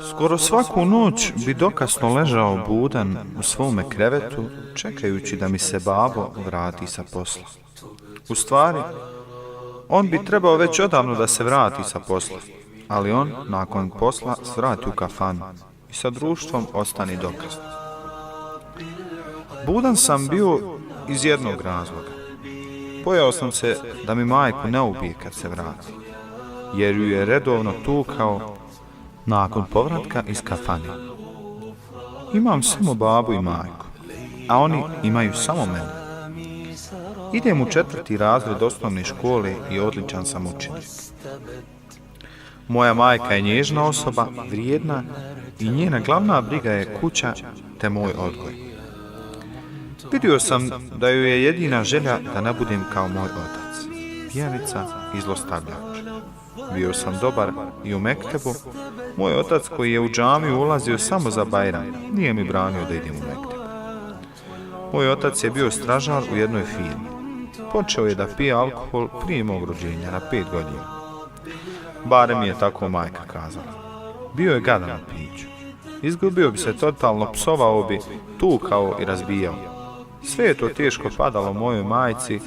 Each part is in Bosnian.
Skoro svaku noć bi dokasno ležao budan u svome krevetu, čekajući da mi se babo vrati sa posla. U stvari, on bi trebao već odavno da se vrati sa posla, ali on, nakon posla, svrati u kafanu i sa društvom ostani dokasno. Budan sam bio iz jednog razloga. Bojao sam se da mi majku ne ubije kad se vrati, jer ju je redovno tukao nakon povratka iz kafane. Imam samo babu i majku, a oni imaju samo mene. Idem u 4. razred osnovne škole i odličan sam učenik. Moja majka je nježna osoba, vrijedna i njena glavna briga je kuća te moj odgoj. Vidio sam da joj je jedina želja da ne budem kao moj otac, pijanica i zlostavljač. Bio sam dobar i u mektebu. Moj otac, koji je u džamiju ulazio samo za Bajram, nije mi branio da idem u mektebu. Moj otac je bio stražar u jednoj firmi. Počeo je da pije alkohol prije mog rođenja, na 5 godina. Barem mi je tako majka kazala. Bio je gadan na piću. Izgubio bi se totalno, psovao bi, tukao i razbijao. Sve je to teško padalo mojoj majci,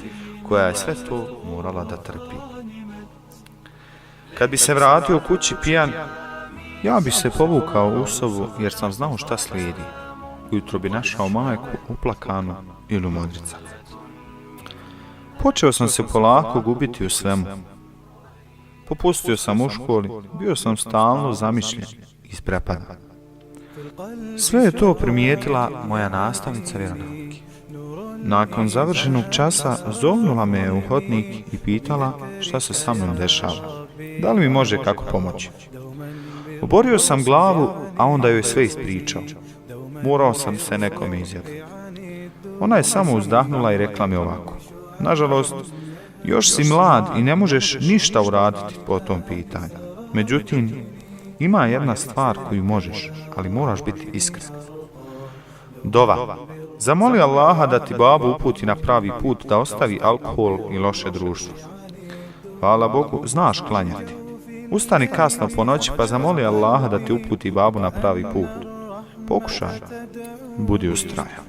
koja je sve to morala da trpi. Kad bi se vratio kući pijan, ja bi se povukao u sobu jer sam znao šta slijedi. Ujutro bi našao majku uplakanu ili u modricama. Počeo sam se polako gubiti u svemu. Popustio sam u školi, bio sam stalno zamišljen i isprepadan. Sve je to primijetila moja nastavnica vjeronauke. Nakon završenog časa zovnula me u hodnik i pitala šta se sa mnom dešava. Da li mi može kako pomoći? Oborio sam glavu, a onda joj sve ispričao. Morao sam se nekome izjaviti. Ona je samo uzdahnula i rekla mi ovako. Nažalost, još si mlad i ne možeš ništa uraditi po tom pitanju. Međutim, ima jedna stvar koju možeš, ali moraš biti iskren. Dova. Zamoli Allaha da ti babu uputi na pravi put, da ostavi alkohol i loše društvo. Hvala Bogu, znaš klanjati. Ustani kasno po noći pa zamoli Allaha da ti uputi babu na pravi put. Pokušaj. Budi ustrajan.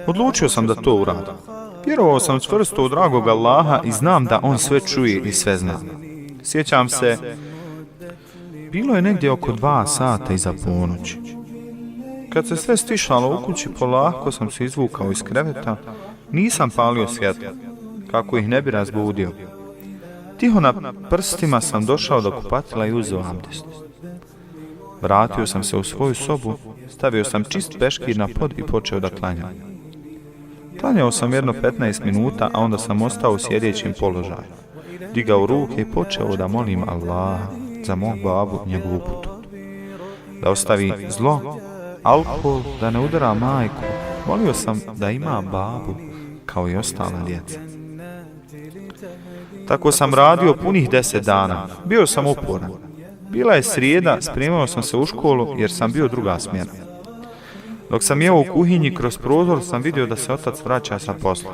Odlučio sam da to uradim. Vjerovao sam čvrsto u dragog Allaha i znam da on sve čuje i sve zna. Sjećam se, bilo je negdje oko 2 sata iza ponoći. Kad se sve stišalo u kući, polako sam se izvukao iz kreveta, nisam palio svjetlo, kako ih ne bi razbudio. Tiho na prstima sam došao do kupatila i uzeo abdest. Vratio sam se u svoju sobu, stavio sam čist peškir na pod i počeo da klanjam. Klanjao sam jedno 15 minuta, a onda sam ostao u sjedećem položaju. Digao ruke i počeo da molim Allaha za mog babu njegovu uputu. Da ostavi zlo, alkohol, da ne udara majku. Molio sam da ima babu kao i ostala djeca. Tako sam radio punih 10 dana. Bio sam uporan. Bila je srijeda, spremao sam se u školu jer sam bio druga smjena. Dok sam jeo u kuhinji, kroz prozor sam vidio da se otac vraća sa posla.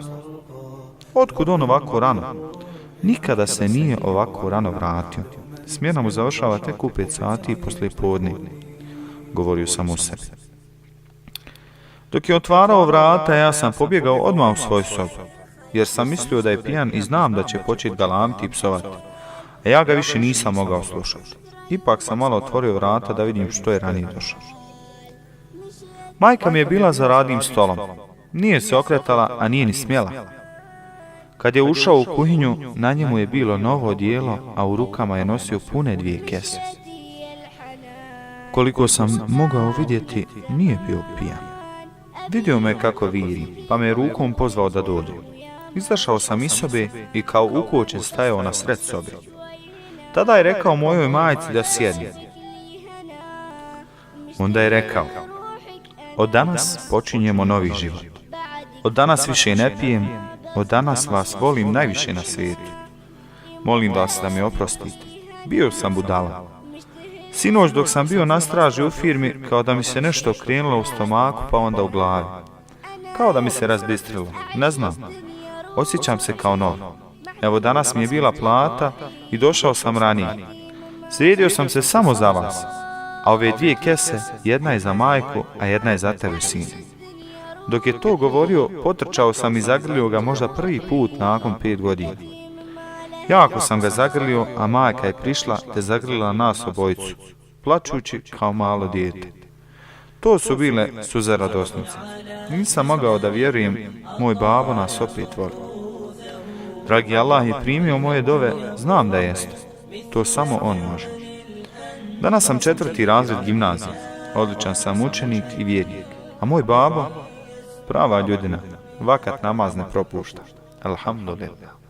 Otkud on ovako rano? Nikada se nije ovako rano vratio. Smjena mu završava tek u 5 sati poslije podne. Govorio sam u sebi. Dok je otvarao vrata, ja sam pobjegao odmah u svoju sobu, jer sam mislio da je pijan i znam da će početi galamiti i psovati. A ja ga više nisam mogao slušati. Ipak sam malo otvorio vrata da vidim što je ranije došao. Majka mi je bila za radnim stolom. Nije se okretala, a nije ni smjela. Kad je ušao u kuhinju, na njemu je bilo novo odijelo, a u rukama je nosio pune 2 kese. Koliko sam mogao vidjeti, nije bio pijan. Vidio me kako viri, pa me rukom pozvao da dođe. Izašao sam iz sobe i kao ukočen stajao na sred sobe. Tada je rekao mojoj majci da sjedne. Onda je rekao, od danas počinjemo novi život. Od danas više ne pijem, od danas vas volim najviše na svijetu. Molim vas da mi oprostite. Bio sam budala. Sinoć dok sam bio na straži u firmi, kao da mi se nešto krenulo u stomaku pa onda u glavi. Kao da mi se razbistrilo. Ne znam. Osjećam se kao nov. Evo danas mi je bila plata i došao sam ranije. Sredio sam se samo za vas, a ove dvije kese, jedna je za majku, a jedna je za tebe, sine. Dok je to govorio, potrčao sam i zagrlio ga možda prvi put nakon 5 godina. Jako sam ga zagrlio, a majka je prišla te zagrlila nas obojicu, plačući kao malo dijete. To su bile suze radosnice. Nisam mogao da vjerujem, moj babo nas opet voli. Dragi Allah je primio moje dove, znam da jeste. To samo on može. Danas sam 4. razred gimnazije. Odličan sam učenik i vjernik. A moj babo, prava ljudina, vakat namaz ne propušta. Alhamdulillah.